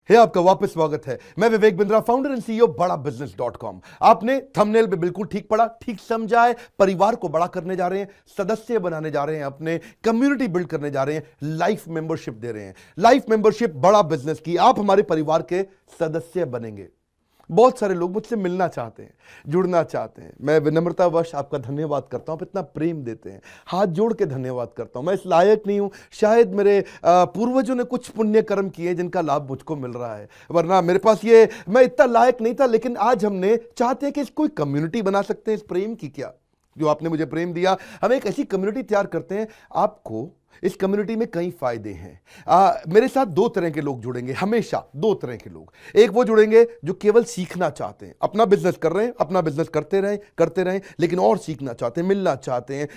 है आपका वापस स्वागत है। मैं Vivek Bindra, founder and CEO बड़ा बिजनेस.com। आपने थंबनेल पे बिल्कुल ठीक पढ़ा, ठीक समझा है। परिवार को बड़ा करने जा रहे हैं, सदस्य बनाने जा रहे हैं, अपने कम्युनिटी बिल्ड करने जा रहे हैं, लाइफ मेंबरशिप दे रहे हैं। लाइफ मेंबरशिप बड़ा बिजनेस की, आप हमारे परिवार के सदस्य बनेंगे। बहुत सारे लोग मुझसे मिलना चाहते हैं, जुड़ना चाहते हैं। मैं विनम्रतावश आपका धन्यवाद करता हूं, आप इतना प्रेम देते हैं, हाथ जोड़ के धन्यवाद करता हूं। मैं इस लायक नहीं हूं, शायद मेरे पूर्वजों ने कुछ पुण्य कर्म किए जिनका लाभ मुझको मिल रहा है, वरना मेरे पास ये मैं इतना लायक नहीं था। लेकिन आज हमने चाहते हैं कि इस कोई कम्युनिटी बना सकते हैं इस प्रेम की। क्या जो आपने मुझे प्रेम दिया, हम एक ऐसी कम्युनिटी तैयार करते हैं। आपको इस कम्युनिटी में कई फायदे हैं। मेरे साथ दो तरह के लोग जुड़ेंगे, हमेशा दो तरह के लोग। एक वो जुड़ेंगे जो केवल सीखना चाहते हैं, अपना बिजनेस कर रहे हैं, अपना बिजनेस करते रहें, लेकिन और सीखना चाहते हैं, मिलना चाहते हैं,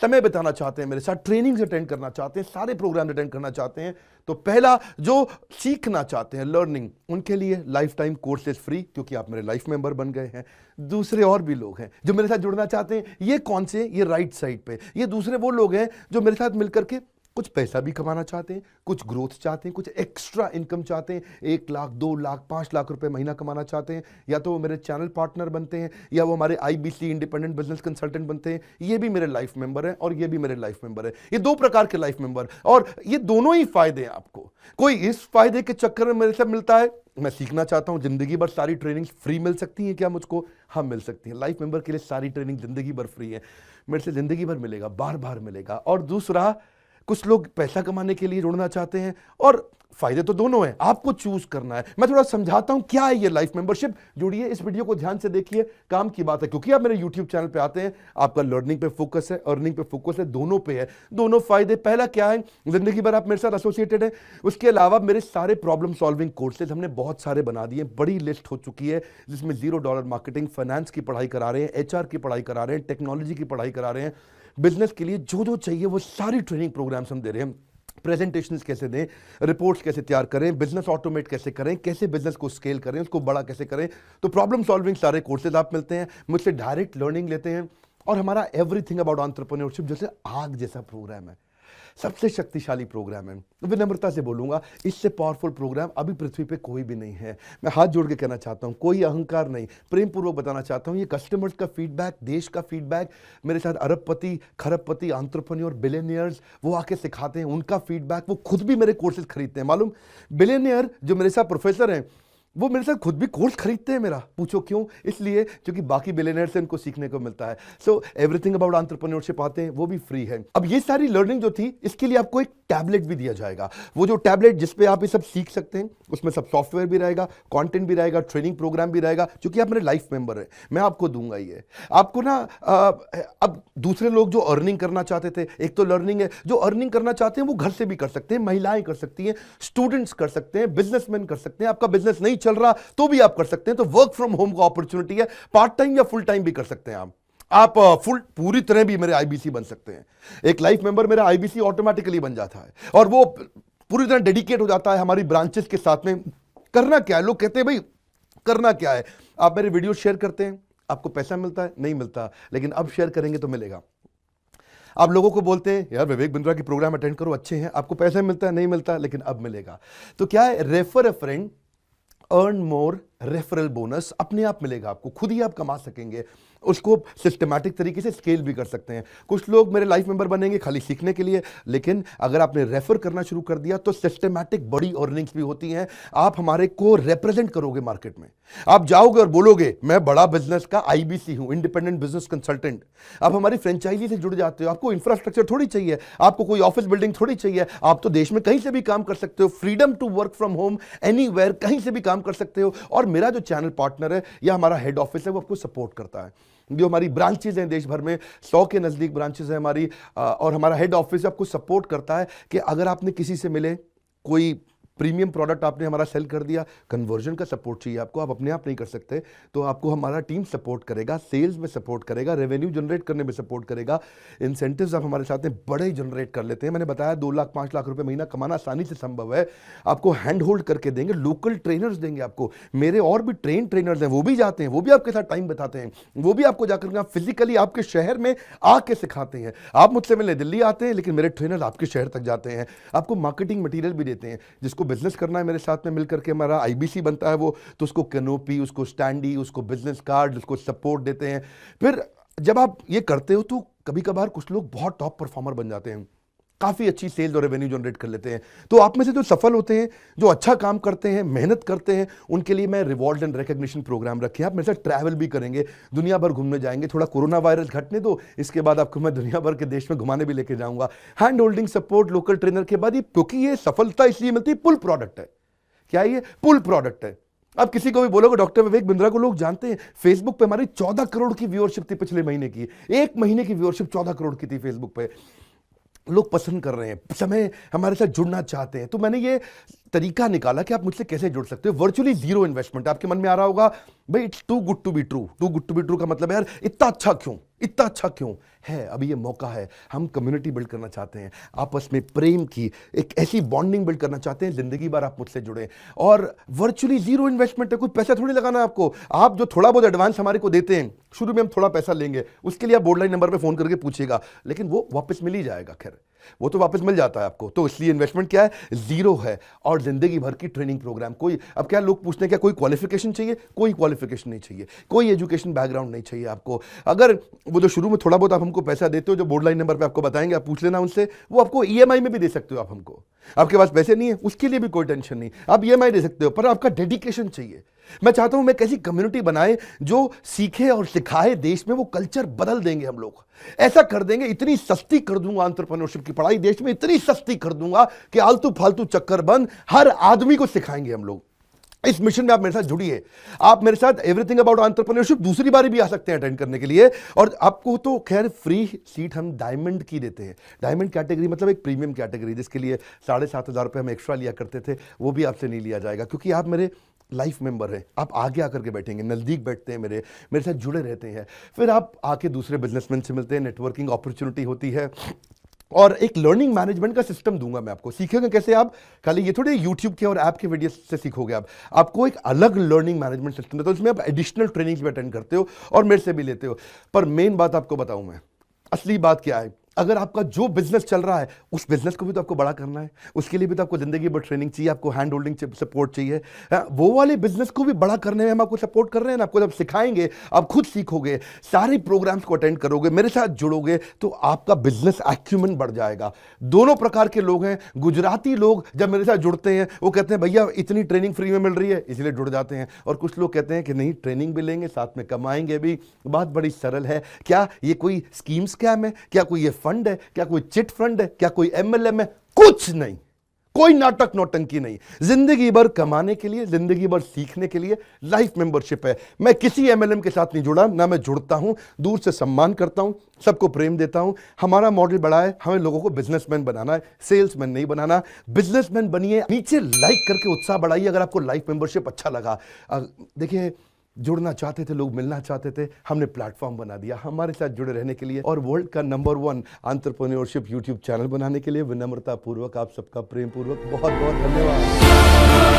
समय बिताना चाहते हैं, मेरे साथ ट्रेनिंग्स अटेंड करना चाहते हैं, सारे प्रोग्राम अटेंड करना चाहते हैं। तो पहला, जो सीखना चाहते हैं, लर्निंग, उनके लिए लाइफ टाइम कोर्सेज फ्री, क्योंकि आप मेरे लाइफ मेंबर बन गए हैं। दूसरे और भी लोग हैं जो मेरे साथ जुड़ना चाहते हैं। ये कौन से? ये राइट साइड पे, ये दूसरे वो लोग हैं जो मेरे साथ मिलकर के कुछ पैसा भी कमाना चाहते हैं, कुछ ग्रोथ चाहते हैं, कुछ एक्स्ट्रा इनकम चाहते हैं। 1 लाख, 2 लाख, 5 लाख रुपए महीना कमाना चाहते हैं। या तो वो मेरे चैनल पार्टनर बनते हैं, या वो हमारे IBC इंडिपेंडेंट बिजनेस कंसल्टेंट बनते हैं। ये भी मेरे लाइफ मेंबर हैं और ये भी मेरे लाइफ मेंबर है। ये दो प्रकार के लाइफ मेंबर, और ये दोनों ही फायदे हैं आपको। कोई इस फायदे के चक्कर में मेरे से मिलता है, मैं सीखना चाहता हूं, जिंदगी भर सारी ट्रेनिंग फ्री मिल सकती है क्या मुझको? हाँ, मिल सकती है। लाइफ मेंबर के लिए सारी ट्रेनिंग जिंदगी भर फ्री है, मेरे से जिंदगी भर मिलेगा, बार बार मिलेगा। और दूसरा, कुछ लोग पैसा कमाने के लिए जुड़ना चाहते हैं, और फायदे तो दोनों हैं, आपको चूज करना है। मैं थोड़ा समझाता हूं क्या है ये लाइफ मेंबरशिप। जुड़िए, इस वीडियो को ध्यान से देखिए, काम की बात है। क्योंकि आप मेरे YouTube चैनल पे आते हैं, आपका लर्निंग पे फोकस है, अर्निंग पे फोकस है, दोनों पे है, दोनों फायदे। पहला क्या है, जिंदगी भर आप मेरे साथ एसोसिएटेड है। उसके अलावा मेरे सारे प्रॉब्लम सॉल्विंग कोर्सेज हमने बहुत सारे बना दिए, बड़ी लिस्ट हो चुकी है, जिसमें $0 मार्केटिंग, फाइनेंस की पढ़ाई करा रहे हैं, HR की पढ़ाई करा रहे हैं, टेक्नोलॉजी की पढ़ाई करा रहे हैं। बिजनेस के लिए जो जो चाहिए वो सारी ट्रेनिंग प्रोग्राम्स हम दे रहे हैं। प्रेजेंटेशंस कैसे दें, रिपोर्ट्स कैसे तैयार करें, बिजनेस ऑटोमेट कैसे करें, कैसे बिजनेस को स्केल करें, उसको बड़ा कैसे करें। तो प्रॉब्लम सॉल्विंग सारे कोर्सेज आप मिलते हैं, मुझसे डायरेक्ट लर्निंग लेते हैं। और हमारा एवरीथिंग अबाउट एंटरप्रेन्योरशिप जैसे आग जैसा प्रोग्राम है, सबसे शक्तिशाली प्रोग्राम है। विनम्रता से बोलूंगा, इससे पावरफुल प्रोग्राम अभी पृथ्वी पे कोई भी नहीं है। मैं हाथ जोड़ के कहना चाहता हूं, कोई अहंकार नहीं, प्रेम पूर्वक बताना चाहता हूं, ये कस्टमर्स का फीडबैक, देश का फीडबैक, मेरे साथ अरबपति, खरबपति, एंटरप्रेन्योर, बिलियनियर्स, वो आके सिखाते हैं, उनका फीडबैक, वो खुद भी मेरे कोर्सेज खरीदते हैं। मालूम, बिलियनियर जो मेरे साथ प्रोफेसर हैं, वो मेरे साथ खुद भी कोर्स खरीदते हैं मेरा। पूछो क्यों? इसलिए क्योंकि बाकी बिलियनियर से इनको सीखने को मिलता है। सो एवरीथिंग अबाउट एंटरप्रेन्योरशिप आते हैं, वो भी फ्री है। अब ये सारी लर्निंग जो थी, इसके लिए आपको एक टैबलेट भी दिया जाएगा। वो जो टैबलेट जिसपे आप ये सब सीख सकते हैं, उसमें सब सॉफ्टवेयर भी रहेगा, कंटेंट भी रहेगा, ट्रेनिंग प्रोग्राम भी रहेगा। क्योंकि आप मेरे लाइफ मेंबर है, मैं आपको दूंगा ये। आपको ना अब दूसरे लोग जो अर्निंग करना चाहते थे, एक तो लर्निंग है, जो अर्निंग करना चाहते हैं वो घर से भी कर सकते हैं, महिलाएं कर सकती हैं, स्टूडेंट्स कर सकते हैं, बिजनेसमैन कर सकते हैं। आपका बिजनेस नहीं चल रहा तो भी आप कर सकते हैं। तो वर्क फ्रॉम होम का अपॉर्चुनिटी है, पार्ट टाइम या फुल टाइम भी कर सकते हैं आप फुल पूरी तरह भी मेरे IBC बन सकते हैं। एक लाइफ मेंबर मेरा IBC ऑटोमेटिकली बन जाता है, और वो पूरी तरह डेडिकेट हो जाता है हमारी ब्रांचेस के साथ में। करना क्या है, लोग कहते हैं भाई करना क्या है, आप मेरे वीडियो शेयर करते हैं, आपको पैसा मिलता है? नहीं मिलता, लेकिन अब शेयर करेंगे तो मिलेगा। आप लोगों को बोलते हैं यार विवेक बिंद्रा की प्रोग्राम अटेंड करो, अच्छे हैं, आपको पैसा मिलता है? नहीं मिलता, लेकिन अब मिलेगा। तो क्या है, refer a friend, earn more, referral bonus अपने आप मिलेगा आपको, खुद ही आप कमा सकेंगे। उसको सिस्टमैटिक तरीके से स्केल भी कर सकते हैं। कुछ लोग मेरे लाइफ मेंबर बनेंगे खाली सीखने के लिए, लेकिन अगर आपने रेफर करना शुरू कर दिया तो सिस्टमैटिक बड़ी अर्निंग्स भी होती हैं। आप हमारे को रिप्रेजेंट करोगे मार्केट में, आप जाओगे और बोलोगे मैं बड़ा बिजनेस का IBC हूं, इंडिपेंडेंट बिजनेस कंसल्टेंट। आप हमारी फ्रेंचाइजी से जुड़ जाते हो, आपको इंफ्रास्ट्रक्चर थोड़ी चाहिए, आपको कोई ऑफिस बिल्डिंग थोड़ी चाहिए, आप तो देश में कहीं से भी काम कर सकते हो, freedom to work from home, anywhere, कहीं से भी काम कर सकते हो। और मेरा जो चैनल पार्टनर है या हमारा हेड ऑफिस है, वो आपको सपोर्ट करता है। जो हमारी ब्रांचेज हैं देश भर में, 100 के नजदीक ब्रांचेज है हमारी, और हमारा हेड ऑफिस आपको सपोर्ट करता है कि अगर आपने किसी से मिले, कोई प्रीमियम प्रोडक्ट आपने हमारा सेल कर दिया, कन्वर्जन का सपोर्ट चाहिए आपको, आप अपने आप नहीं कर सकते, तो आपको हमारा टीम सपोर्ट करेगा, सेल्स में सपोर्ट करेगा, रेवेन्यू जनरेट करने में सपोर्ट करेगा, इंसेंटिव्स आप हमारे साथ में बड़े जनरेट कर लेते हैं। मैंने बताया 2 लाख 5 लाख रुपए महीना कमाना आसानी से संभव है। आपको हैंड होल्ड करके देंगे, लोकल ट्रेनर्स देंगे आपको, मेरे और भी ट्रेनर्स हैं, वो भी जाते हैं, वो भी आपके साथ टाइम बताते हैं, वो भी आपको जाकर फिजिकली आपके शहर में आके सिखाते हैं। आप मुझसे मिलने दिल्ली आते हैं, लेकिन मेरे ट्रेनर आपके शहर तक जाते हैं, आपको मार्केटिंग मटीरियल भी देते हैं, जिसको बिजनेस करना है मेरे साथ में मिलकर के, हमारा आईबीसी बनता है वो, तो उसको कैनोपी, उसको स्टैंडी, उसको बिजनेस कार्ड, उसको सपोर्ट देते हैं। फिर जब आप ये करते हो तो कभी कभार कुछ लोग बहुत टॉप परफॉर्मर बन जाते हैं, काफ़ी अच्छी सेल्स और रेवेन्यू जनरेट कर लेते हैं। तो आप में से जो सफल होते हैं, जो अच्छा काम करते हैं, मेहनत करते हैं, उनके लिए मैं रिवॉर्ड एंड रिकग्निशन प्रोग्राम रखे हैं। आप मेरे साथ ट्रैवल भी करेंगे, दुनिया भर घूमने जाएंगे। थोड़ा कोरोना वायरस घटने दो, इसके बाद आपको मैं दुनिया भर के देश में घुमाने भी लेके जाऊंगा। Hand holding support, local trainer के बाद ये, क्योंकि ये सफलता इसलिए मिलती है, पुल प्रोडक्ट है। क्या ये पुल प्रोडक्ट है? आप किसी को भी बोलोगे डॉक्टर विवेक बिंद्रा को लोग जानते हैं, फेसबुक पे हमारी 14 करोड़ की व्यूअरशिप थी पिछले महीने की। एक महीने की व्यूअरशिप 14 करोड़ की थी फेसबुक पे। लोग पसंद कर रहे हैं, समय हमारे साथ जुड़ना चाहते हैं। तो मैंने ये तरीका निकाला कि आप मुझसे कैसे जुड़ सकते हो। Virtually zero investment. आपके मन में आ रहा होगा भाई it's too good to be true. Too good to be true का मतलब है यार इतना अच्छा क्यों, इतना अच्छा क्यों है? अभी ये मौका है, हम कम्युनिटी बिल्ड करना चाहते हैं, आपस में प्रेम की एक ऐसी बॉन्डिंग बिल्ड करना चाहते हैं, जिंदगी भर आप मुझसे जुड़े। और वर्चुअली जीरो इन्वेस्टमेंट है, कोई पैसा थोड़ी लगाना है आपको। आप जो थोड़ा बहुत एडवांस हमारे को देते हैं, शुरू में हम थोड़ा पैसा लेंगे, उसके लिए आप बोर्ड लाइन नंबर पे फोन करके पूछिएगा, लेकिन वो वापस मिल ही जाएगा। खैर वो तो वापस मिल जाता है आपको। तो इसलिए इन्वेस्टमेंट क्या है? जीरो है। और जिंदगी भर की ट्रेनिंग प्रोग्राम। कोई, अब क्या लोग पूछते हैं क्या कोई क्वालिफिकेशन चाहिए? कोई क्वालिफिकेशन नहीं चाहिए, कोई एजुकेशन बैकग्राउंड नहीं चाहिए आपको। अगर वो जो शुरू में थोड़ा बहुत आप हमको पैसा देते हो, जो बोर्ड लाइन नंबर पे आपको बताएंगे, आप पूछ लेना उनसे, वो आपको ईएमआई में भी दे सकते हो आप हमको। आपके पास पैसे नहीं है उसके लिए भी कोई टेंशन नहीं, आप ईएमआई दे सकते हो, पर आपका डेडिकेशन चाहिए। मैं चाहता हूं मैं कैसी कम्युनिटी बनाए जो सीखे और सिखाए, देश में वो कल्चर बदल देंगे हम लोग। ऐसा कर देंगे, इतनी सस्ती कर दूंगा एंटरप्रेन्योरशिप की पढ़ाई देश में, इतनी सस्ती कर दूंगा कि आलतू फालतू चक्कर बंद, हर आदमी को सिखाएंगे हम लोग। इस मिशन में आप मेरे साथ जुड़िए। आप मेरे साथ एवरीथिंग अबाउट एंटरप्रेन्योरशिप दूसरी बारी भी आ सकते हैं अटेंड करने के लिए। और आपको तो खैर फ्री सीट हम डायमंड की देते हैं। डायमंड कैटेगरी मतलब एक प्रीमियम कैटेगरी, जिसके लिए 7,500 रुपये हम एक्स्ट्रा लिया करते थे, वो भी आपसे नहीं लिया जाएगा, क्योंकि आप मेरे लाइफ मेंबर हैं। आप आगे आकर के बैठेंगे, नज़दीक बैठते हैं, मेरे साथ जुड़े रहते हैं। फिर आप आके दूसरे बिजनेसमैन से मिलते हैं, नेटवर्किंग अपॉर्चुनिटी होती है। और एक लर्निंग मैनेजमेंट का सिस्टम दूंगा मैं आपको। सीखेंगे कैसे आप? खाली ये थोड़ी यूट्यूब के और ऐप के वीडियो से सीखोगे आप। आपको एक अलग लर्निंग मैनेजमेंट सिस्टम है, तो इसमें आप एडिशनल ट्रेनिंग्स भी अटेंड करते हो और मेरे से भी लेते हो। पर मेन बात आपको बताऊं मैं, असली बात क्या है, अगर आपका जो बिजनेस चल रहा है उस बिजनेस को भी तो आपको बड़ा करना है, उसके लिए भी तो आपको जिंदगी भर ट्रेनिंग चाहिए, आपको हैंड होल्डिंग सपोर्ट चाहिए। वो वाले बिजनेस को भी बड़ा करने में हम आपको सपोर्ट कर रहे हैं ना। आपको जब सिखाएंगे, आप खुद सीखोगे, सारे प्रोग्राम्स को अटेंड करोगे, मेरे साथ जुड़ोगे, तो आपका बिजनेस एक्यूमेंट बढ़ जाएगा। दोनों प्रकार के लोग हैं। गुजराती लोग जब मेरे साथ जुड़ते हैं वो कहते हैं भैया इतनी ट्रेनिंग फ्री में मिल रही है, इसलिए जुड़ जाते हैं। और कुछ लोग कहते हैं कि नहीं, ट्रेनिंग भी लेंगे, साथ में कमाएंगे भी। बात बड़ी सरल है। क्या ये कोई स्कीम स्कैम है? क्या कोई ये फंड है? क्या कोई चिट फंड है? क्या कोई एमएलएम है? कुछ नहीं, कोई नाटक नौटंकी नहीं। जिंदगी भर कमाने के लिए, जिंदगी भर सीखने के लिए लाइफ मेंबरशिप है। मैं किसी एमएलएम के साथ नहीं जुड़ा, ना मैं जुड़ता हूं। दूर से सम्मान करता हूं, सबको प्रेम देता हूं। हमारा मॉडल बड़ा है, हमें लोगों को बिजनेसमैन बनाना है, सेल्समैन नहीं बनाना। बिजनेसमैन बनिए। नीचे लाइक करके उत्साह बढ़ाइए अगर आपको लाइफ मेंबरशिप अच्छा लगा। देखिए, जुड़ना चाहते थे लोग, मिलना चाहते थे, हमने प्लेटफॉर्म बना दिया हमारे साथ जुड़े रहने के लिए। और वर्ल्ड का नंबर 1 एंटरप्रेन्योरशिप यूट्यूब चैनल बनाने के लिए विनम्रता पूर्वक आप सबका प्रेम पूर्वक बहुत बहुत धन्यवाद।